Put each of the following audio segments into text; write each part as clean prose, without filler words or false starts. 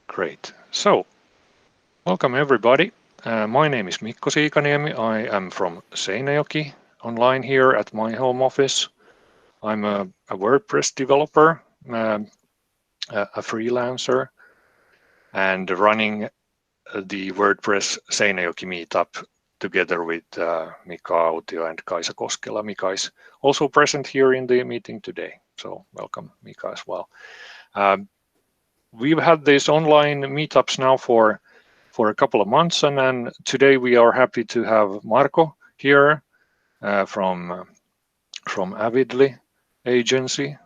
Great. So, welcome everybody. My name is Mikko Siikaniemi. I am from Seinäjoki, online here at my home office. I'm a WordPress developer, a freelancer, and running the WordPress Seinäjoki Meetup together with Mika Autio and Kaisa Koskela. Mika is also present here in the meeting today, so welcome Mika as well. We've had these online meetups now for a couple of months, and then today we are happy to have Marko here from Avidly agency.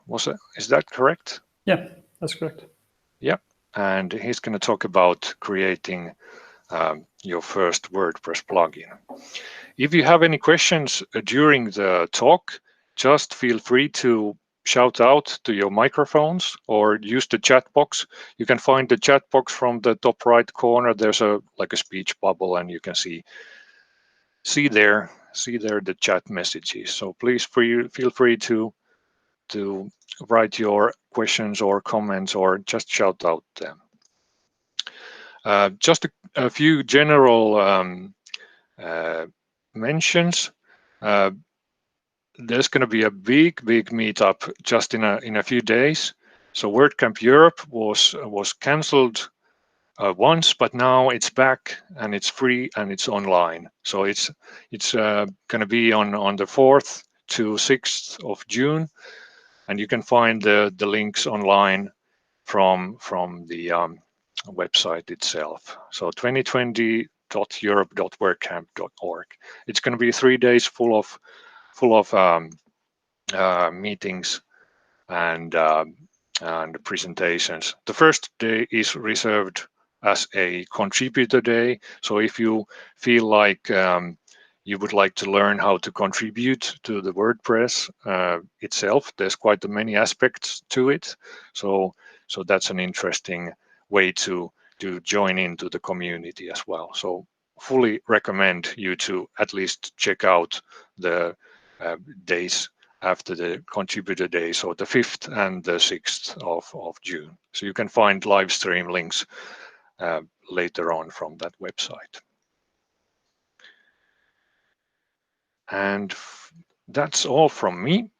Is that correct? Yeah, that's correct. Yeah, and he's going to talk about creating your first WordPress plugin. If you have any questions during the talk, just feel free to shout out to your microphones or use the chat box. You can find the chat box from the top right corner. There's like a speech bubble, and you can see there the chat messages. So please feel free to write your questions or comments or just shout out them. Just a few general mentions. There's going to be a big meetup just in a few days. So WordCamp Europe was cancelled once, but now it's back and it's free and it's online. So it's going to be on the 4th to 6th of June, and you can find the links online from the website itself. So 2020.europe.wordcamp.org. It's going to be 3 days full of meetings and presentations. The first day is reserved as a contributor day. So if you feel like you would like to learn how to contribute to the WordPress itself, there's quite many aspects to it. So that's an interesting way to join into the community as well. So fully recommend you to at least check out the days after the contributor day, so the 5th and the 6th of June. So you can find live stream links later on from that website. And that's all from me.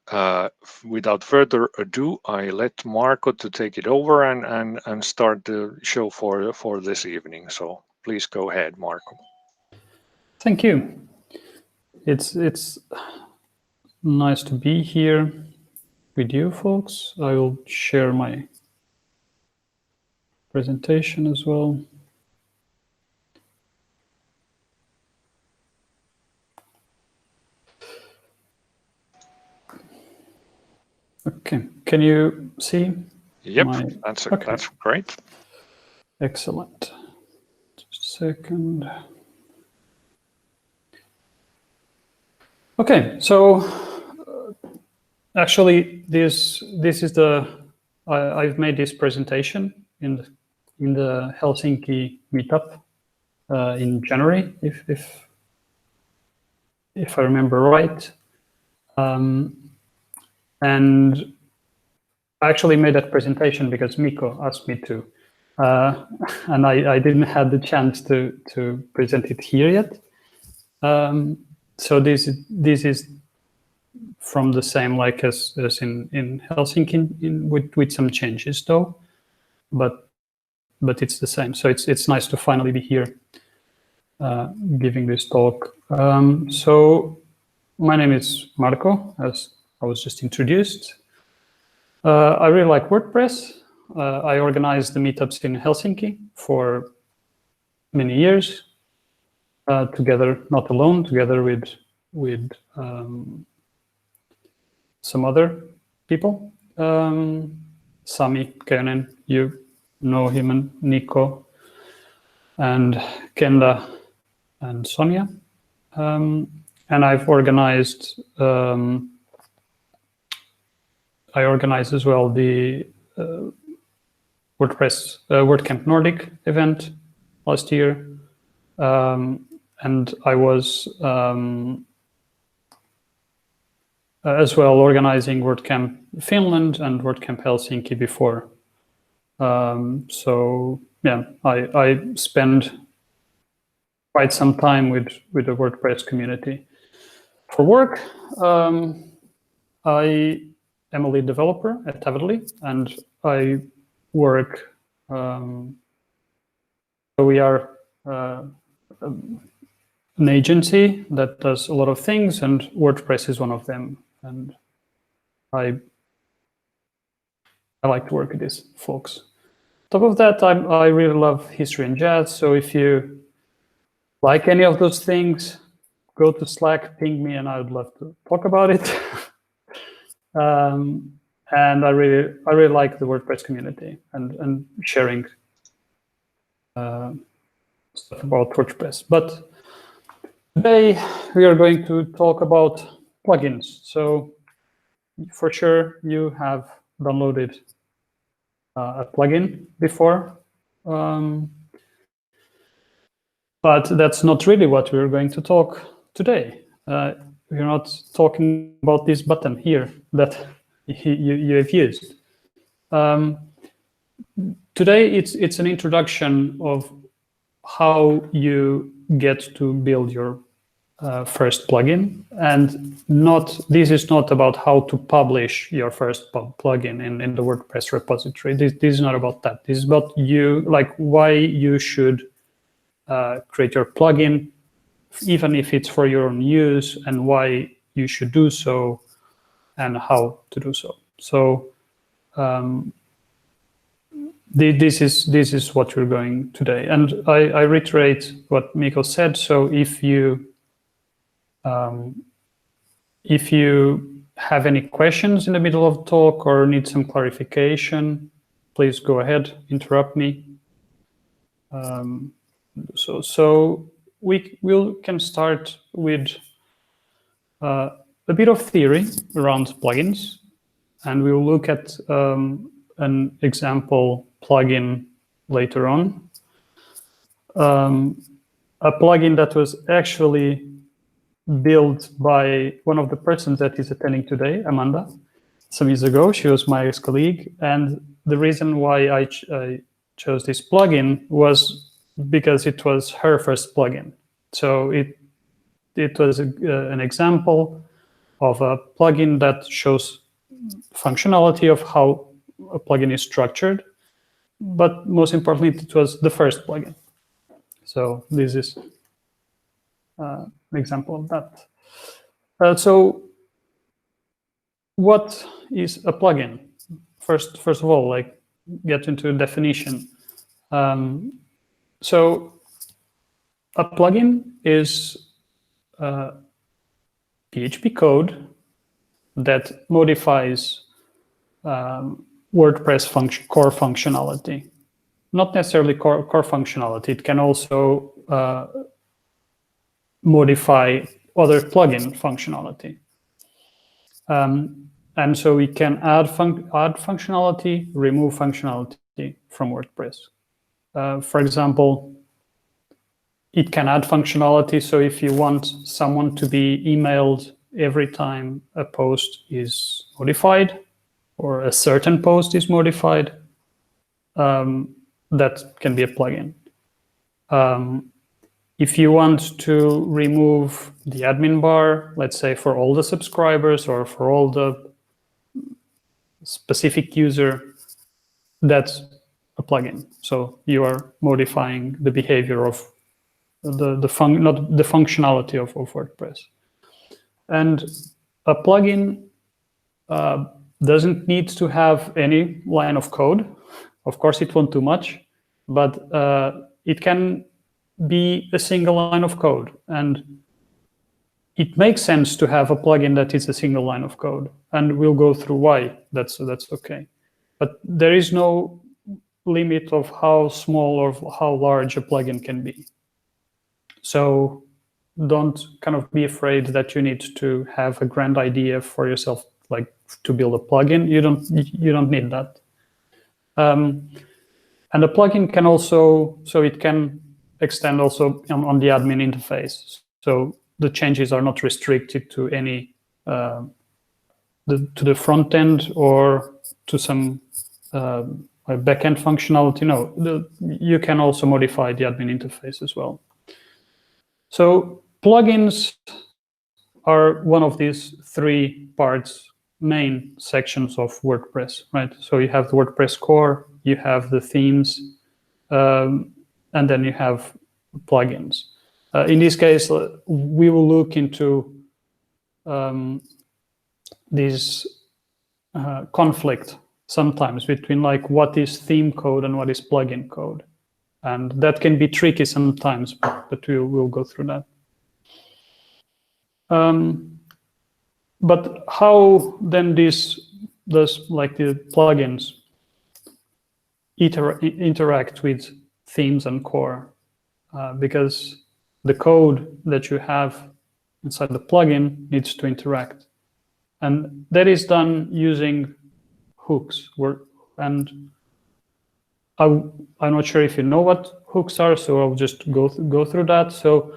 Without further ado, I let Marko to take it over and start the show for this evening. So please go ahead, Marko. Thank you. It's nice to be here with you folks. I will share my presentation as well. Okay, can you see? Yep, that's great. Excellent. Just a second. Okay, so actually, this is I've made this presentation in the Helsinki Meetup in January, if I remember right, and I actually made that presentation because Mikko asked me to, and I didn't have the chance to present it here yet. So this is from the same like as in Helsinki with some changes though, but it's the same. So it's nice to finally be here giving this talk. So my name is Marko, as I was just introduced. I really like WordPress. I organized the meetups in Helsinki for many years, together, not alone, together with some other people. Sami Könen, you know him, and Nico, and Kenda, and Sonia. And I've organized, I organized as well the WordPress WordCamp Nordic event last year. And I was as well organizing WordCamp Finland and WordCamp Helsinki before. So yeah, I spend quite some time with the WordPress community. For work, I am a lead developer at Avidly, and I work. We are an agency that does a lot of things, and WordPress is one of them. And I like to work with these folks. Top of that, I really love history and jazz. So if you like any of those things, go to Slack, ping me, and I would love to talk about it. And I really like the WordPress community and sharing stuff about WordPress. But today we are going to talk about plugins. So for sure you have downloaded a plugin before, but that's not really what we're going to talk today. We're not talking about this button here that you have used. Today it's an introduction of how you get to build your first plugin, and this is not about how to publish your first plugin in the WordPress repository. This is not about that. This is about why you should create your plugin, even if it's for your own use, and why you should do so, and how to do so. So this is what we're going today. And I reiterate what Mikko said. So if you have any questions in the middle of the talk or need some clarification, please go ahead, interrupt me. So we can start with a bit of theory around plugins, and we'll look at an example plugin later on. A plugin that was actually built by one of the persons that is attending today, Amanda, some years ago. She was my ex-colleague, and the reason why I chose this plugin was because it was her first plugin. So it was an example of a plugin that shows functionality of how a plugin is structured, but most importantly, it was the first plugin. So this is an example of that. So what is a plugin? First of all, get into a definition. So a plugin is PHP code that modifies WordPress core functionality. Not necessarily core functionality. It can also modify other plugin functionality. And so we can add functionality, remove functionality from WordPress. For example, it can add functionality. So if you want someone to be emailed every time a post is modified or a certain post is modified, that can be a plugin. If you want to remove the admin bar, let's say for all the subscribers or for all the specific user, that's a plugin. So you are modifying the behavior of not the functionality of WordPress. And a plugin doesn't need to have any line of code. Of course, it won't do much, but it can be a single line of code. And it makes sense to have a plugin that is a single line of code. And we'll go through why that's okay. But there is no limit of how small or how large a plugin can be. So don't kind of be afraid that you need to have a grand idea for yourself, like to build a plugin. You don't need that. And the plugin can also, so it can extend also on the admin interface. So the changes are not restricted to any to the front end or to some backend functionality. No, you can also modify the admin interface as well. So plugins are one of these three parts, main sections of WordPress, right? So you have the WordPress core, you have the themes, and then you have plugins. In this case, we will look into this conflict sometimes between like what is theme code and what is plugin code. And that can be tricky sometimes, but we'll go through that. But how then does like the plugins interact with themes and core? Because the code that you have inside the plugin needs to interact. And that is done using hooks. And I'm not sure if you know what hooks are, so I'll just go through that. So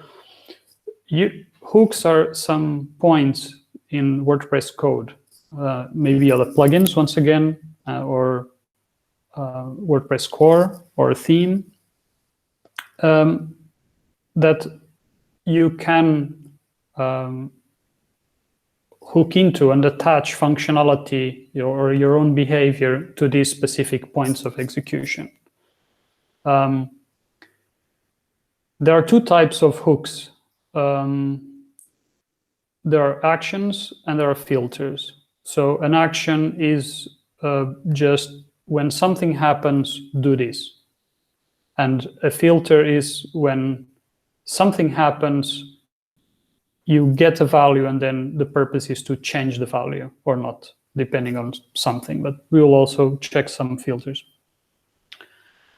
hooks are some points in WordPress code, maybe other plugins once again, or WordPress core or a theme, that you can hook into and attach functionality or your own behavior to these specific points of execution. There are two types of hooks. There are actions and there are filters. So an action is just when something happens, do this. And a filter is when something happens, you get a value and then the purpose is to change the value or not, depending on something. But we will also check some filters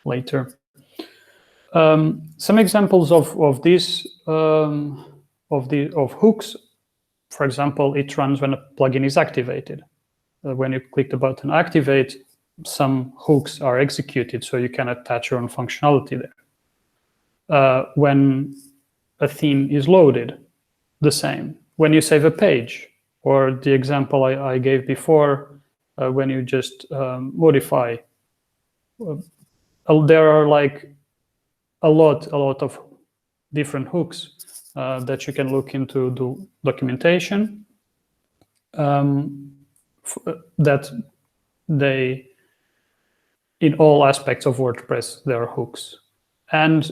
later. Some examples of this, of hooks. For example, it runs when a plugin is activated. When you click the button activate, some hooks are executed, so you can attach your own functionality there. When a theme is loaded, the same. When you save a page, or the example I gave before, when you just modify, there are like a lot of different hooks that you can look into the documentation, that they, in all aspects of WordPress, there are hooks. And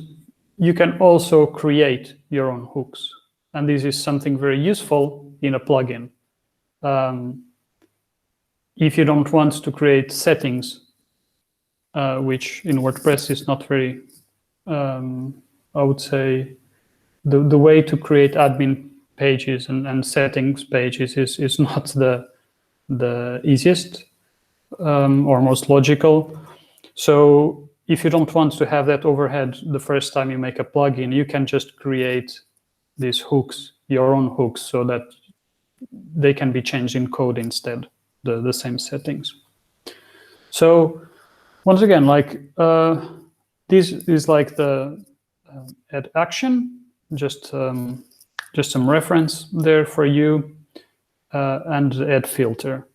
you can also create your own hooks. And this is something very useful in a plugin. If you don't want to create settings, which in WordPress is not very, I would say, the way to create admin pages and settings pages is not the easiest or most logical. So if you don't want to have that overhead the first time you make a plugin, you can just create these hooks, your own hooks, so that they can be changed in code instead, the same settings. So once again, like this is like the add action, just some reference there for you, and add filter.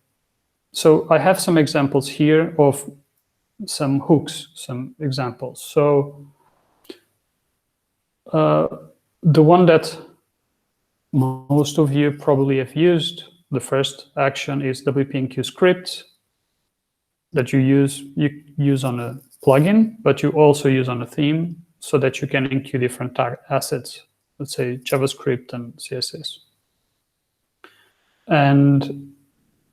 So I have some examples here of some hooks, some examples. So the one that most of you probably have used, the first action is WP-enqueue script that you use on a plugin, but you also use on a theme so that you can enqueue different assets, let's say JavaScript and CSS. And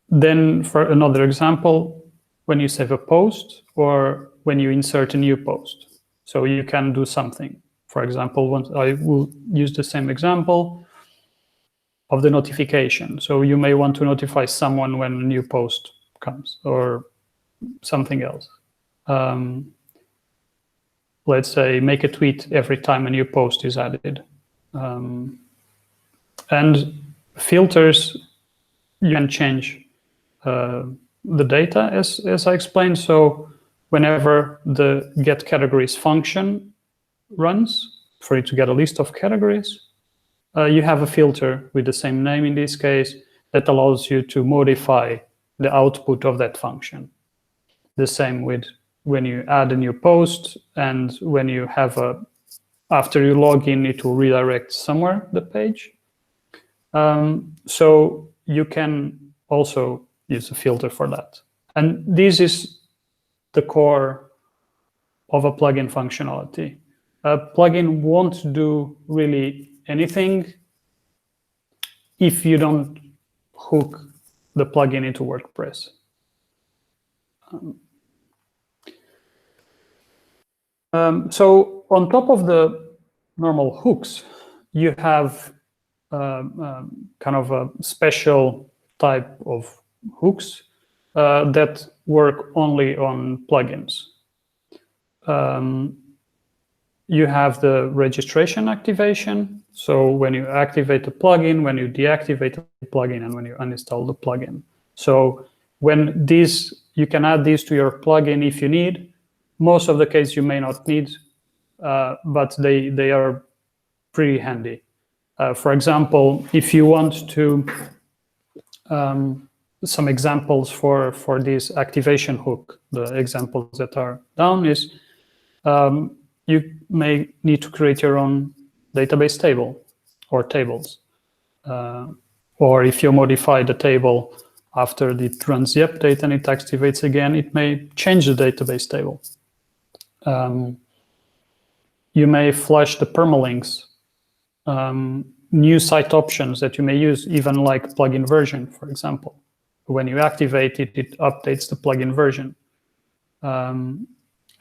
then for another example, when you save a post or when you insert a new post. So you can do something. For example, I will use the same example of the notification. So you may want to notify someone when a new post comes or something else. Let's say make a tweet every time a new post is added. And filters, you can change the data as I explained. So whenever the get categories function runs for you to get a list of categories, you have a filter with the same name in this case that allows you to modify the output of that function. The same with when you add a new post, and when you have after you log in, it will redirect somewhere the page. So you can also use a filter for that. And this is the core of a plugin functionality. A plugin won't do really anything if you don't hook the plugin into WordPress. So on top of the normal hooks, you have kind of a special type of hooks that work only on plugins. You have the registration activation. So when you activate a plugin, when you deactivate a plugin, and when you uninstall the plugin. So when these, you can add these to your plugin if you need. Most of the case you may not need, but they are pretty handy. For example, if you want to, some examples for this activation hook, the examples that are down is, you may need to create your own database table or tables. Or if you modify the table after it runs the update and it activates again, it may change the database table. You may flash the permalinks, new site options that you may use, even like plugin version, for example. When you activate it, it updates the plugin version.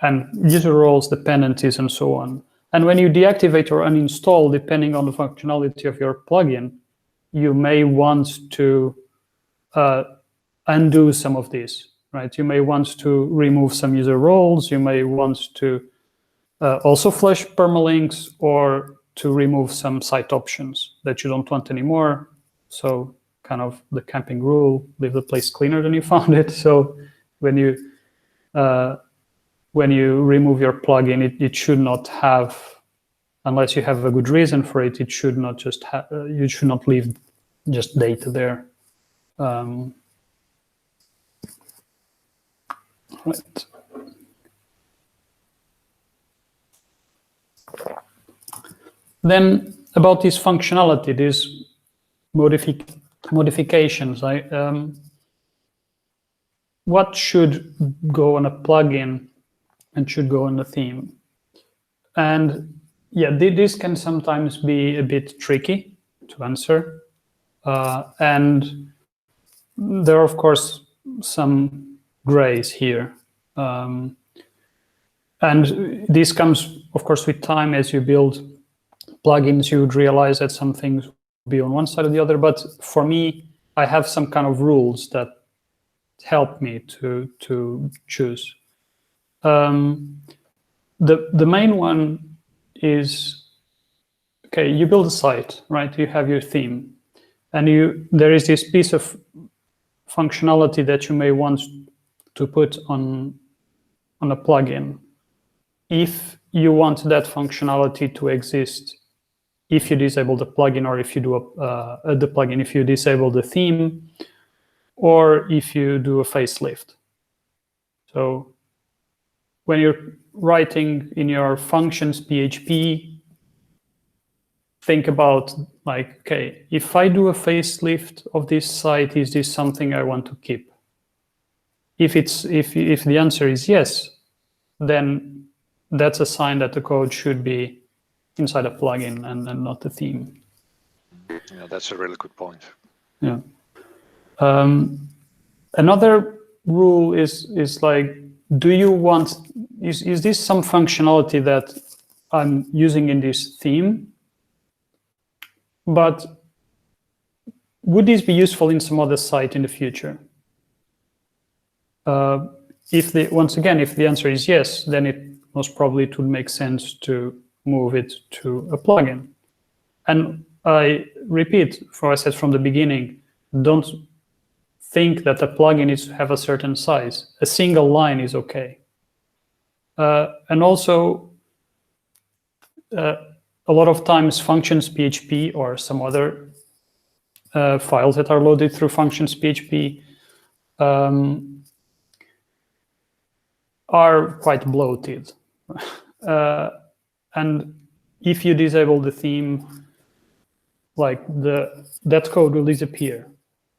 And user roles, dependencies, and so on. And when you deactivate or uninstall, depending on the functionality of your plugin, you may want to undo some of these, right? You may want to remove some user roles. You may want to also flash permalinks, or to remove some site options that you don't want anymore. So kind of the camping rule, leave the place cleaner than you found it. So when you remove your plugin, it should not have, unless you have a good reason for it, it should not just have, you should not leave just data there. Right. Then about this functionality, these modifications, what should go on a plugin and should go on the theme? And yeah, this can sometimes be a bit tricky to answer. And there are, of course, some grays here. And this comes, of course, with time. As you build plugins, you would realize that some things will be on one side or the other. But for me, I have some kind of rules that help me to choose. The main one is, okay, you build a site, right? You have your theme, and there is this piece of functionality that you may want to put on a plugin. If you want that functionality to exist, if you disable the plugin, or if you do the plugin, if you disable the theme, or if you do a facelift. So when you're writing in your functions PHP, think about like, okay, if I do a facelift of this site, is this something I want to keep? If the answer is yes, then that's a sign that the code should be inside a plugin and not the theme. Yeah, that's a really good point. Yeah. Another rule is like, do you want, is this some functionality that I'm using in this theme, but would this be useful in some other site in the future? Once again, if the answer is yes, then most probably it would make sense to move it to a plugin. And I repeat, for I said from the beginning, don't think that a plugin needs to have a certain size. A single line is okay. And also, a lot of times functions PHP or some other files that are loaded through functions PHP are quite bloated. And if you disable the theme, like that code will disappear,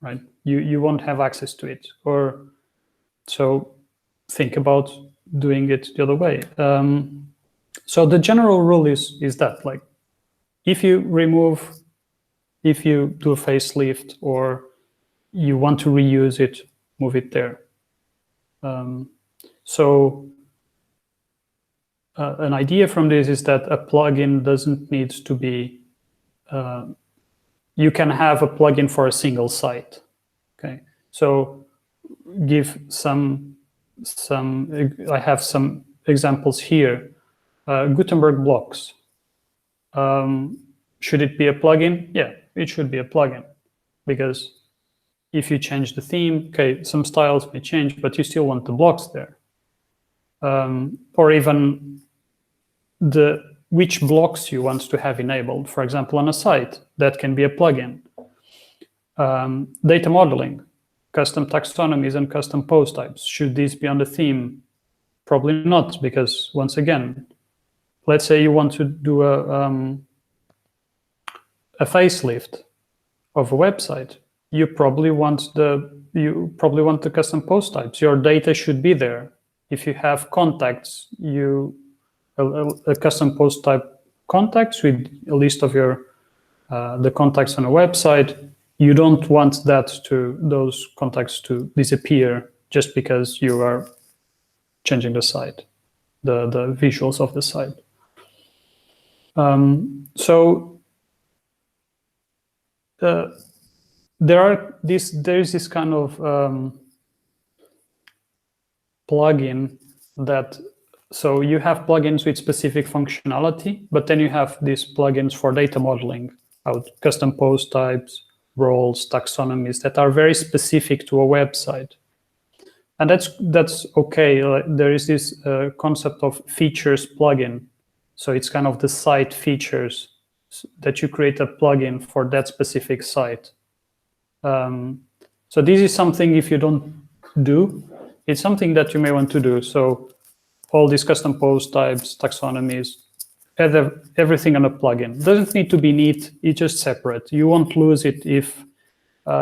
right? You won't have access to it. Or so think about doing it the other way. So the general rule is that, like, if you do a facelift or you want to reuse it, move it there. An idea from this is that a plugin doesn't need to be, you can have a plugin for a single site. Okay, so give some I have some examples here. Gutenberg blocks. Should it be a plugin? Yeah, it should be a plugin, because if you change the theme, okay, some styles may change, but you still want the blocks there. Or even which blocks you want to have enabled. For example, on a site, that can be a plugin. Data modeling, custom taxonomies and custom post types. Should these be on the theme? Probably not, because once again, let's say you want to do a facelift of a website. You probably want the custom post types. Your data should be there. If you have contacts, a custom post type contacts with a list of your the contacts on a website. You don't want those contacts to disappear just because you are changing the site, the visuals of the site. There is this kind of plugin that, so you have plugins with specific functionality, but then you have these plugins for data modeling, custom post types, roles, taxonomies that are very specific to a website. And that's okay. There is this concept of features plugin. So it's kind of the site features that you create a plugin for that specific site. So this is something, if you don't do, it's something that you may want to do. So all these custom post types, taxonomies, everything on a plugin. It doesn't need to be neat, it's just separate. You won't lose it if,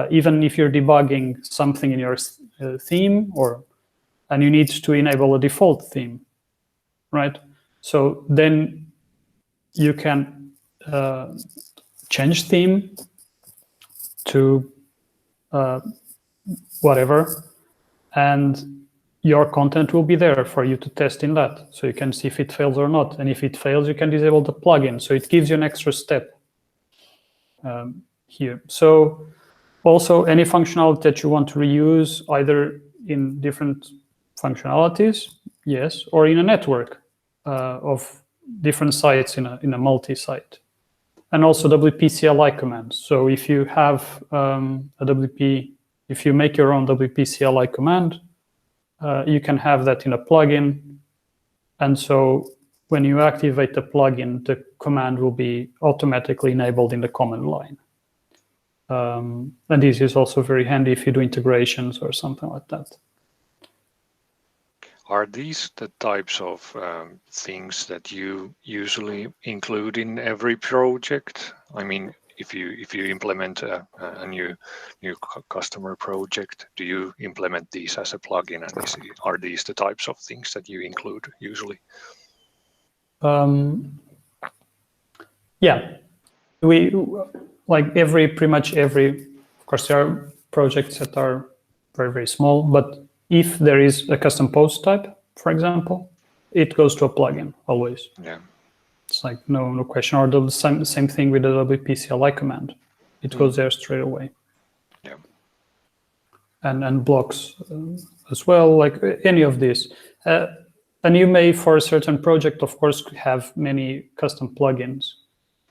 even if you're debugging something in your theme, and you need to enable a default theme, right? So then you can change theme to whatever, and your content will be there for you to test in that. So you can see if it fails or not. And if it fails, you can disable the plugin. So it gives you an extra step here. So also any functionality that you want to reuse, either in different functionalities, yes, or in a network of different sites in a multi-site. And also WP CLI commands. So if you have if you make your own WP CLI command, you can have that in a plugin. And so when you activate the plugin, the command will be automatically enabled in the command line. And this is also very handy if you do integrations or something like that. Are these the types of things that you usually include in every project? I mean, if you implement a new customer project, do you implement these as a plugin? And are these the types of things that you include usually? Yeah, we like pretty much every. Of course, there are projects that are very, very small, but if there is a custom post type, for example, it goes to a plugin always. Yeah. It's like no question. Or the same thing with the WP CLI command. It goes there straight away. Yeah. And blocks as well, like any of these. And you may, for a certain project, of course, have many custom plugins.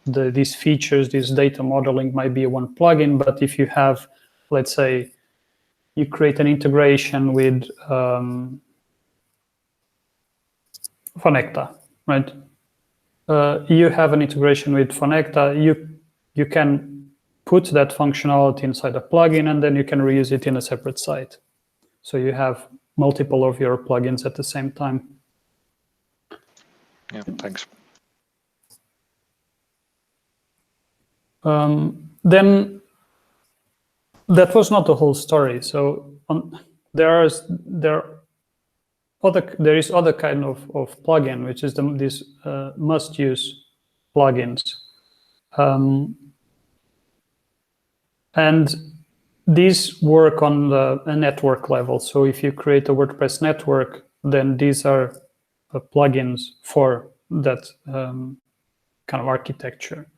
These features, this data modeling might be one plugin, but if you have, let's say, you create an integration with Phonecta, right? You have an integration with Phonecta, you can put that functionality inside a plugin, and then you can reuse it in a separate site. So you have multiple of your plugins at the same time. Yeah, thanks. Then that was not the whole story. So there is other kind of plugin, which is these must-use plugins, and these work on a network level. So if you create a WordPress network, then these are plugins for that kind of architecture.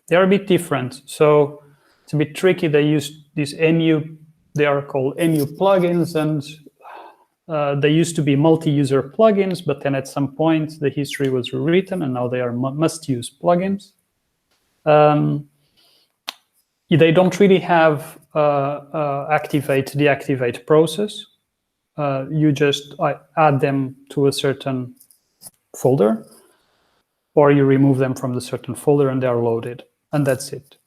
They are a bit different, so it's a bit tricky. They use these they are called MU plugins, and they used to be multi-user plugins, but then at some point the history was rewritten, and now they are must-use plugins. They don't really have deactivate process. You just add them to a certain folder, or you remove them from the certain folder and they are loaded, and that's it.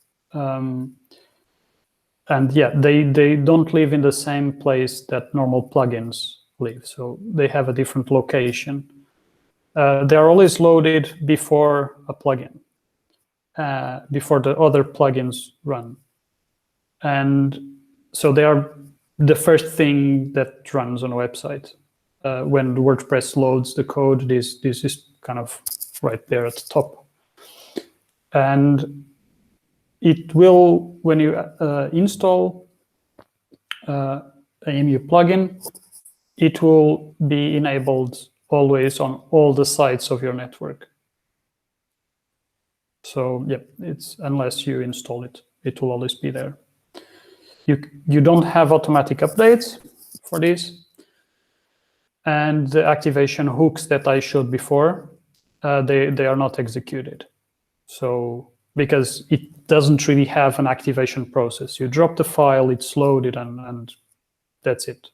And yeah, they don't live in the same place that normal plugins live, so they have a different location. They are always loaded before a plugin, before the other plugins run. And so they are the first thing that runs on a website. When WordPress loads the code, this is kind of right there at the top. And it will, when you install a MU plugin, it will be enabled always on all the sites of your network. So yeah, unless you install it, it will always be there. You don't have automatic updates for this. And the activation hooks that I showed before, they are not executed. So because it doesn't really have an activation process. You drop the file, it's loaded, and that's it.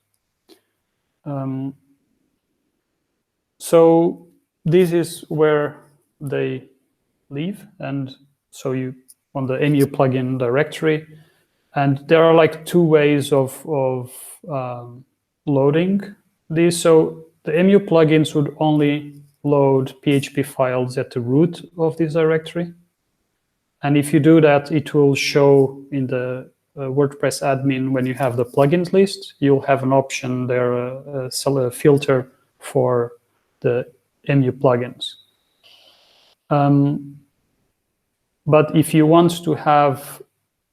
So this is where they live. And so you on the MU plugin directory, and there are like two ways of loading these. So the MU plugins would only load PHP files at the root of this directory. And if you do that, it will show in the WordPress admin when you have the plugins list, you'll have an option there, a filter for the MU plugins. But if you want to have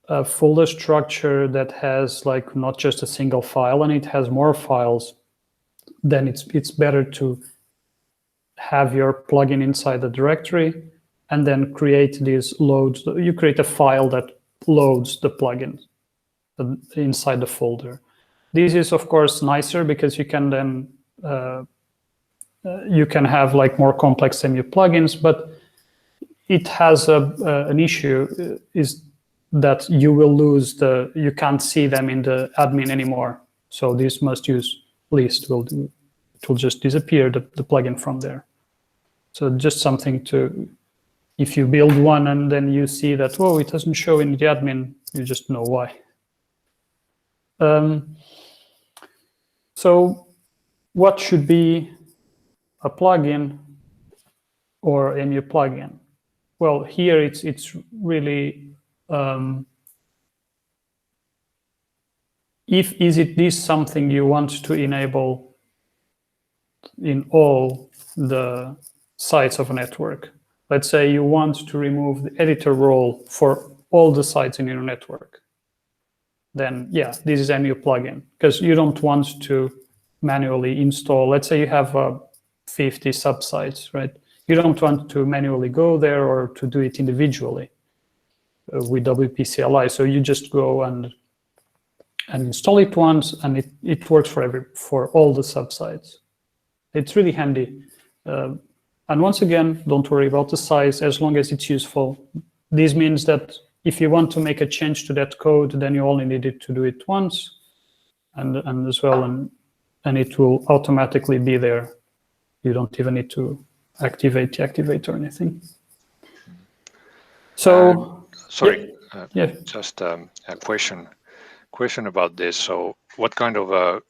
a folder structure that has like not just a single file and it has more files, then it's better to have your plugin inside the directory and then create these loads. You create a file that loads the plugin inside the folder. This is of course nicer because you can then you can have like more complex MU plugins, but it has an issue is that you will lose you can't see them in the admin anymore. So this must-use list will just disappear, the plugin from there. So just something to, if you build one and then you see that, oh, it doesn't show in the admin, you just know why. So what should be a plugin or a MU plugin? Well, here it's really, is this something you want to enable in all the sites of a network? Let's say you want to remove the editor role for all the sites in your network. Then yeah, this is a MU plugin, because you don't want to manually install. Let's say you have 50 subsites, right? You don't want to manually go there or to do it individually with WP CLI. So you just go and install it once, and it works for all the subsites. It's really handy. And once again, don't worry about the size as long as it's useful. This means that if you want to make a change to that code, then you only need to do it once, and as well, and it will automatically be there. You don't even need to deactivate or anything. So sorry, yeah. Just a question about this. So what kind of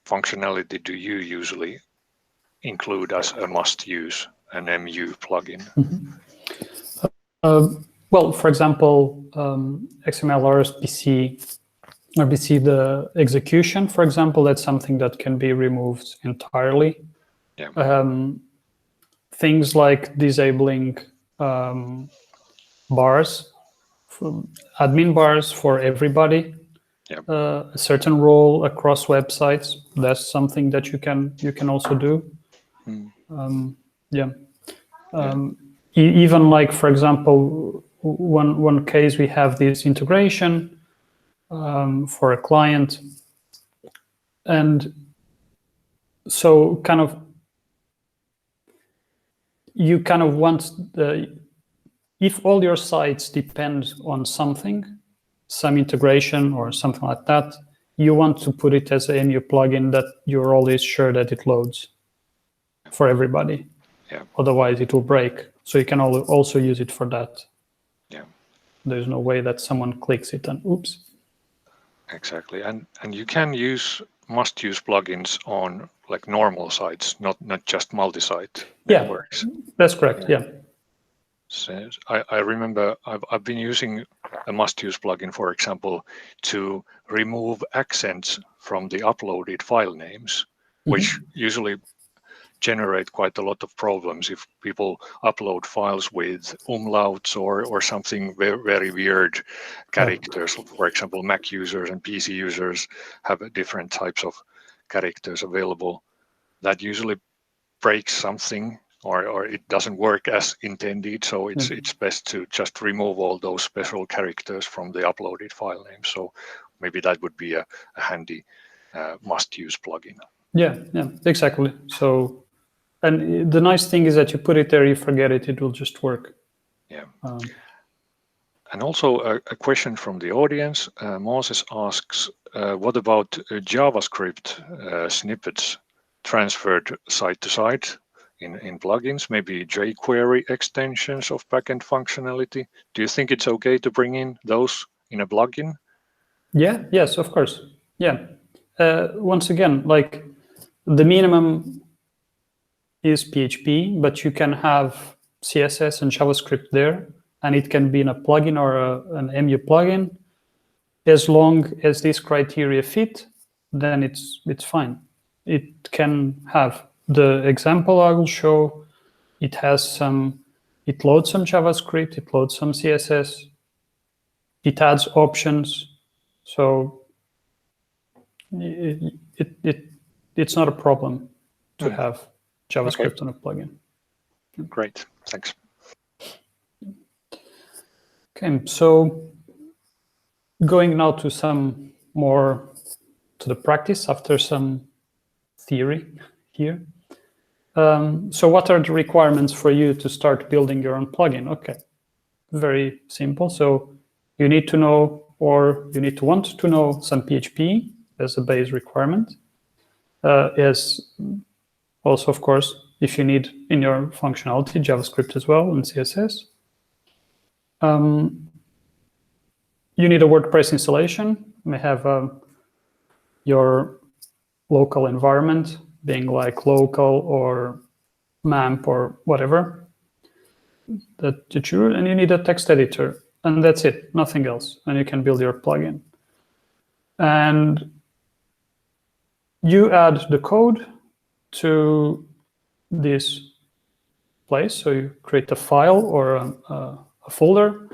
functionality do you usually include as a must-use, an MU plugin? Well, for example, XML RPC, the execution, for example, that's something that can be removed entirely. Yeah. Things like disabling bars, admin bars for everybody, Yeah. a certain role across websites. That's something that you can also do. Yeah. Even like, for example, one case we have this integration for a client, and so you kind of want if all your sites depend on something, some integration or something like that, you want to put it as a MU plugin that you're always sure that it loads for everybody. Yeah. Otherwise it will break. So you can also use it for that. Yeah. There's no way that someone clicks it and oops. Exactly. And you can use must-use plugins on like normal sites, not just multi-site networks. That's correct. Yeah. So I remember I've been using a must-use plugin, for example, to remove accents from the uploaded file names, which usually generate quite a lot of problems if people upload files with umlauts or something very, very weird characters. For example, Mac users and PC users have different types of characters available. That usually breaks something or it doesn't work as intended. So it's best to just remove all those special characters from the uploaded file name. So maybe that would be a handy must-use plugin. Yeah, exactly. So, and the nice thing is that you put it there, you forget it, it will just work. Yeah. And also a question from the audience. Moses asks, what about JavaScript snippets transferred site to site in plugins, maybe jQuery extensions of backend functionality? Do you think it's okay to bring in those in a plugin? Yes, of course. Yeah. Once again, like the minimum is PHP, but you can have CSS and JavaScript there, and it can be in a plugin or an MU plugin. As long as these criteria fit, then it's fine. It can have the example I will show. It loads some JavaScript, it loads some CSS, it adds options. So it's not a problem to have JavaScript on a plugin. Great, thanks. Okay, so going now to some more to the practice after some theory here. So what are the requirements for you to start building your own plugin? Okay, very simple. So you need to know, or you need to want to know some PHP as a base requirement. As also, of course, if you need in your functionality, JavaScript as well and CSS. You need a WordPress installation. You may have your local environment, being like local or MAMP or whatever that you choose, and you need a text editor, and that's it, nothing else, and you can build your plugin. And you add the code to this place, so you create a file or a folder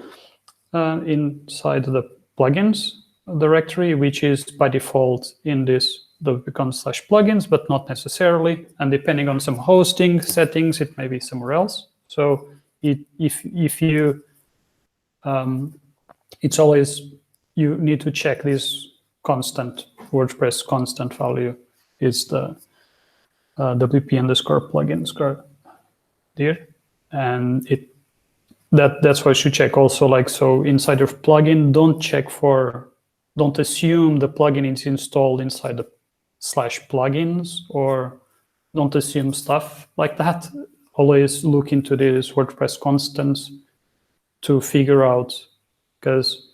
inside the plugins directory, which is by default in this /plugins, but not necessarily. And depending on some hosting settings, it may be somewhere else. So if you, it's always, you need to check this constant WordPress constant value is the WP_plugins there, and that's why you should check also. Like, so inside your plugin, don't assume the plugin is installed inside the /plugins, or don't assume stuff like that. Always look into these WordPress constants to figure out, because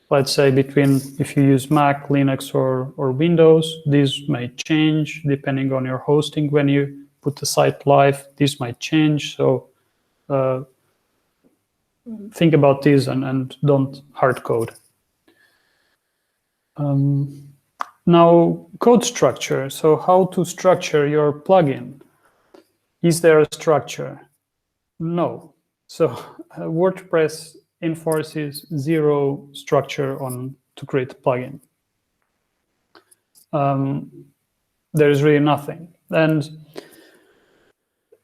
let's say between if you use Mac, Linux, or Windows, these may change depending on your hosting. When you put the site live, this might change. So think about this and don't hard code. Now, code structure. So how to structure your plugin? Is there a structure? No. So WordPress enforces zero structure on to create a plugin. There is really nothing. And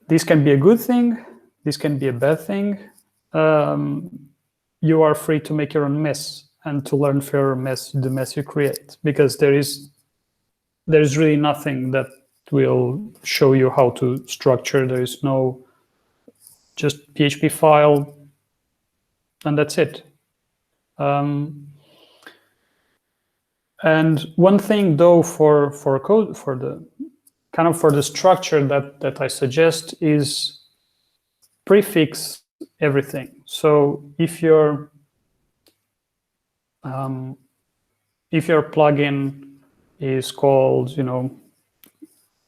this can be a good thing. This can be a bad thing. You are free to make your own mess and to learn from your mess, the mess you create, because there is really nothing that will show you how to structure. There is no just PHP file, and that's it. And one thing though for code, for the structure that I suggest is prefix everything. So if your plugin is called, WP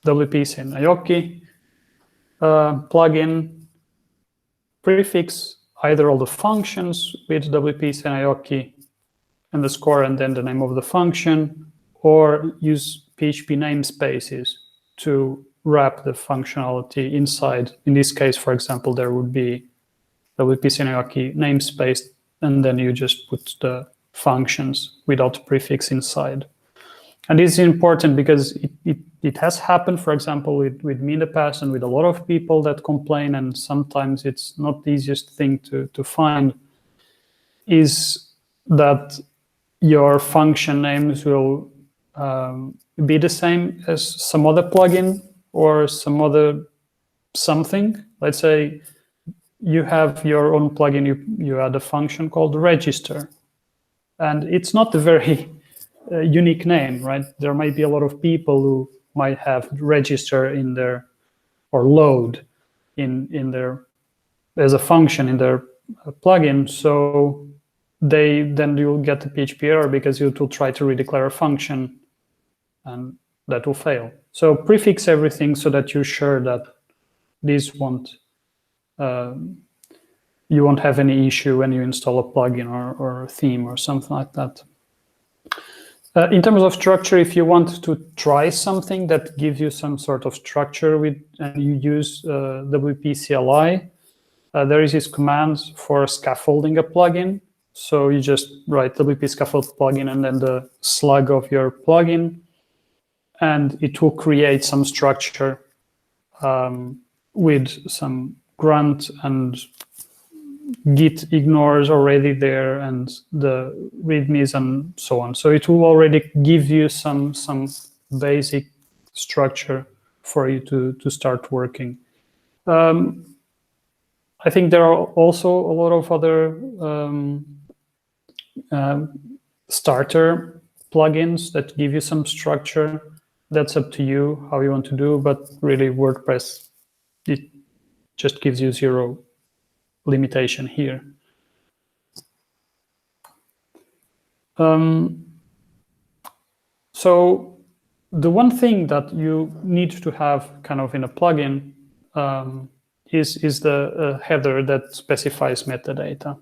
Seinäjoki plugin, prefix either all the functions with WP Seinäjoki underscore and then the name of the function, or use PHP namespaces to wrap the functionality inside. In this case, for example, there would be WP Seinäjoki namespace, and then you just put the functions without prefix inside. And this is important because it has happened, for example, with me in the past and with a lot of people that complain, and sometimes it's not the easiest thing to find, is that your function names will be the same as some other plugin or some other something. Let's say you have your own plugin, you add a function called register, and it's not a very unique name, right? There might be a lot of people who might have register in their, or load in their, as a function in their plugin. So then you'll get a PHP error because you will try to redeclare a function and that will fail. So prefix everything so that you're sure that this you won't have any issue when you install a plugin or a theme or something like that. In terms of structure, if you want to try something that gives you some sort of structure and you use WP CLI, there is this command for scaffolding a plugin. So you just write WP scaffold plugin and then the slug of your plugin, and it will create some structure with some grunt and Git ignores already there and the readmes and so on. So it will already give you some basic structure for you to start working. I think there are also a lot of other starter plugins that give you some structure. That's up to you how you want to do, but really WordPress, it just gives you zero limitation here. So the one thing that you need to have kind of in a plugin is the header that specifies metadata.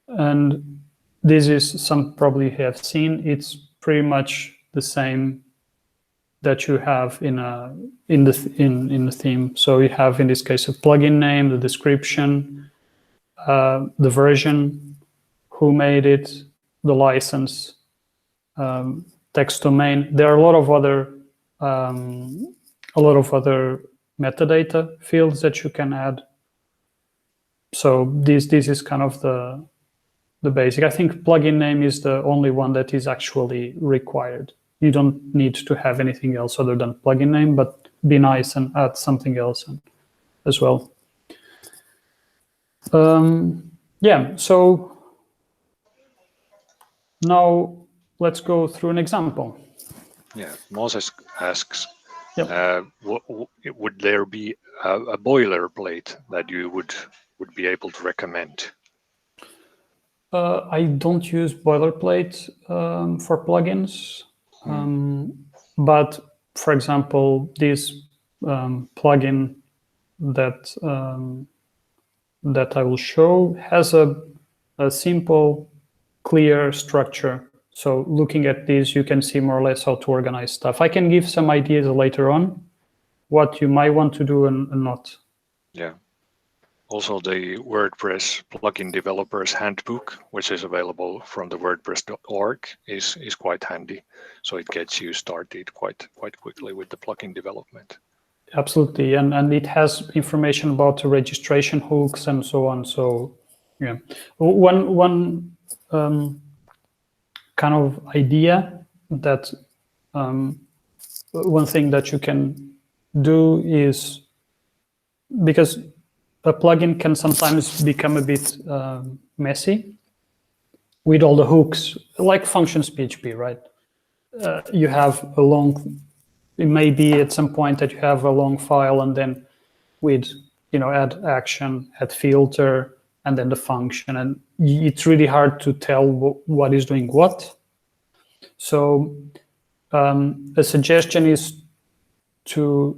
And this is some probably have seen. It's pretty much the same that you have in the theme. So you have in this case a plugin name, the description, the version, who made it, the license, text domain. There are a lot of other metadata fields that you can add. So this is kind of the basic. I think plugin name is the only one that is actually required. You don't need to have anything else other than plugin name, but be nice and add something else as well. Yeah, so now let's go through an example. Yeah, Moses asks, yep. Would there be a boilerplate that you would be able to recommend? I don't use boilerplate for plugins, but for example, this plugin that that I will show has a simple, clear structure. So looking at this, you can see more or less how to organize stuff. I can give some ideas later on what you might want to do and not. Yeah. Also, the WordPress plugin developers handbook, which is available from the WordPress.org, is quite handy. So it gets you started quite quickly with the plugin development. Absolutely, and it has information about the registration hooks and so on. So yeah, one kind of idea that one thing that you can do is, because a plugin can sometimes become a bit messy with all the hooks, like functions PHP, right? You have a long, it may be at some point that you have a long file, and then with, add action, add filter, and then the function, and it's really hard to tell what is doing what. So a suggestion is to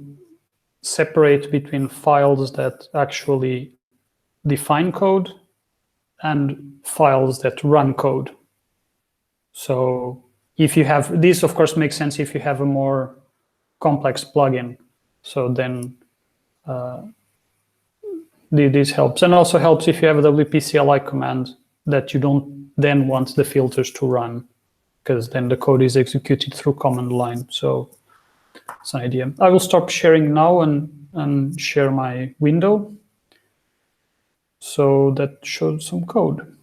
separate between files that actually define code and files that run code. So if you have, this of course makes sense if you have a more complex plugin. So then this helps, and also helps if you have a WP CLI command that you don't then want the filters to run, because then the code is executed through command line. So it's an idea. I will stop sharing now and share my window. So that shows some code.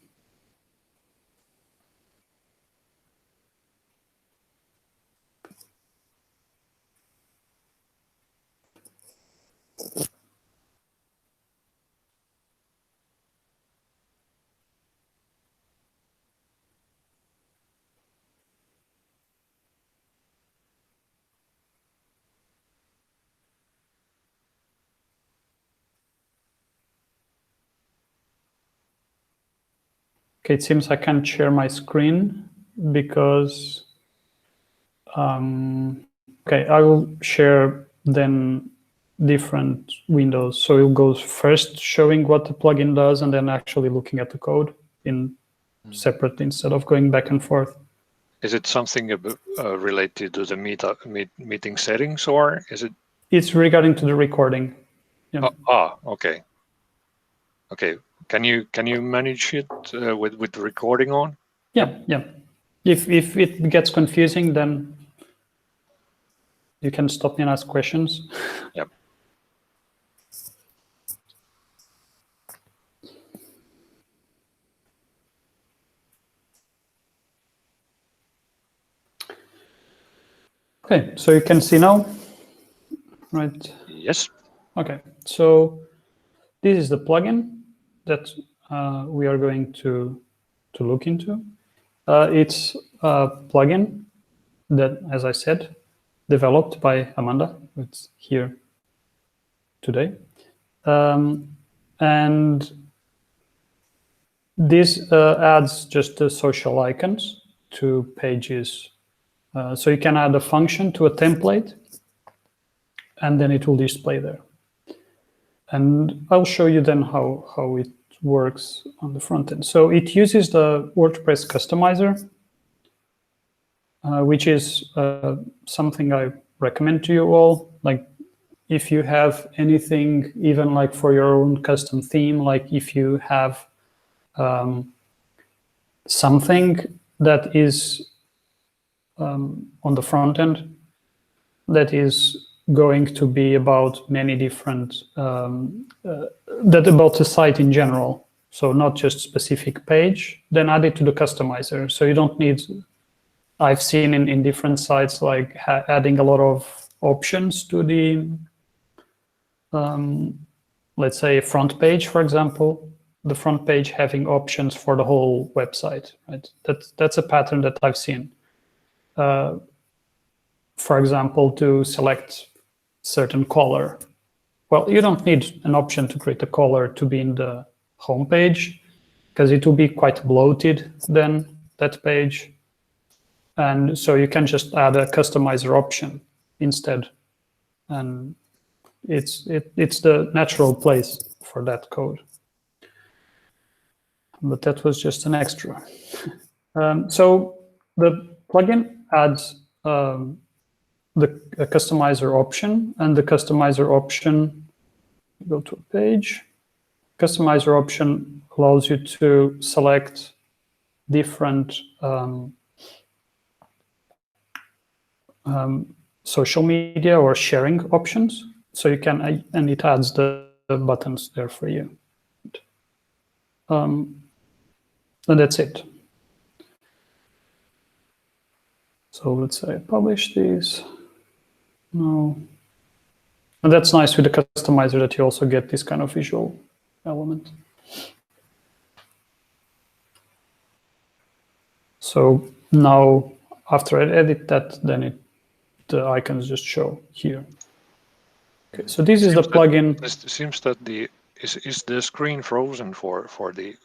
Okay, it seems I can't share my screen because, okay, I will share then different windows. So it goes first showing what the plugin does and then actually looking at the code in separate instead of going back and forth. Is it something related to the meeting settings, or is it? It's regarding to the recording. Yeah. Okay. Okay. Can you manage it with the recording on? Yeah. If it gets confusing, then you can stop me and ask questions. Yep. Okay, so you can see now, right? Yes. Okay, so this is the plugin that we are going to look into. It's a plugin that, as I said, developed by Amanda. It's here today. And this adds just the social icons to pages. So you can add a function to a template, and then it will display there. And I'll show you then how it works on the front end. So it uses the WordPress customizer, which is something I recommend to you all. Like if you have anything, even like for your own custom theme, like if you have something that is on the front end that is going to be about many different, that about the site in general, so not just specific page, then add it to the customizer. So you don't need, I've seen in different sites like adding a lot of options to the, let's say front page, for example, the front page having options for the whole website, right? That's a pattern that I've seen. For example, to select certain color. Well, you don't need an option to create a color to be in the home page, because it will be quite bloated then, that page. And so you can just add a customizer option instead. And it's the natural place for that code. But that was just an extra. So the plugin adds a customizer option, and the customizer option, go to a page. Customizer option allows you to select different social media or sharing options. So you can, and it adds the buttons there for you. And that's it. So let's say I publish these. No. And that's nice with the customizer that you also get this kind of visual element. So now after I edit that, then the icons just show here. Okay, so this is the plugin. It seems that is the screen frozen for the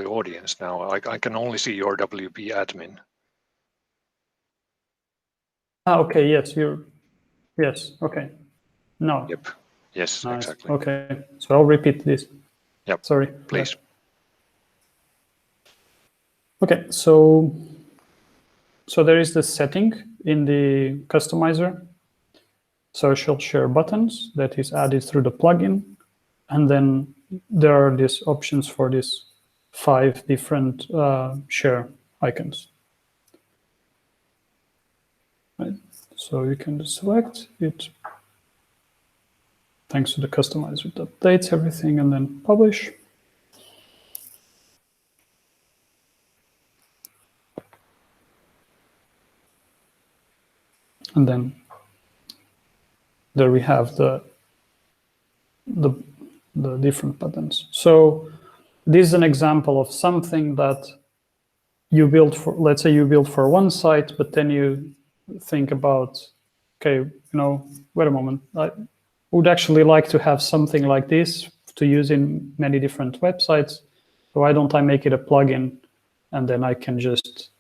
audience now? I can only see your WP admin. Okay. Yes, yes. Okay. No. Yep. Yes. Nice. Exactly. Okay. So I'll repeat this. Yep. Sorry. Please. Okay. So there is the setting in the customizer. Social share buttons that is added through the plugin, and then there are these options for these 5 different share icons. Right. So you can just select it. Thanks to the customizer, it updates everything, and then publish. And then there we have the different buttons. So this is an example of something that you build for, let's say you build for one site, but then you think about, okay, wait a moment, I would actually like to have something like this to use in many different websites. So why don't I make it a plugin, and then I can just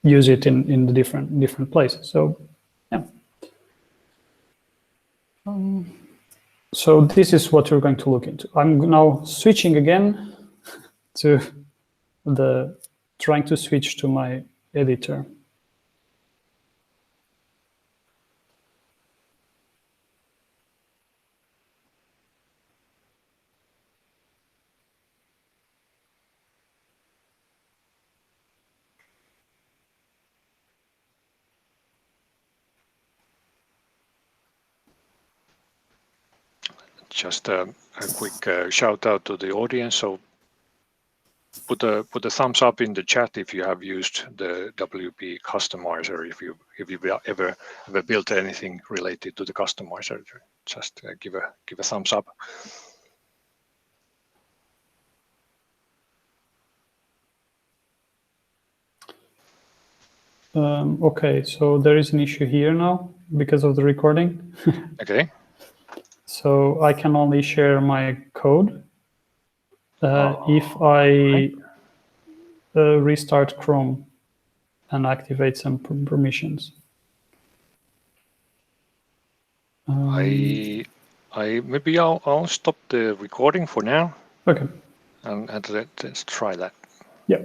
use it in the different places. So yeah. So this is what we're going to look into. I'm now switching again to trying to switch to my editor. Just a quick shout out to the audience. So put a thumbs up in the chat if you have used the WP customizer. If you ever built anything related to the customizer, just give a thumbs up. Okay, so there is an issue here now because of the recording. Okay. So I can only share my code if I restart Chrome and activate some permissions. Maybe I'll stop the recording for now. Okay. And let's try that. Yeah.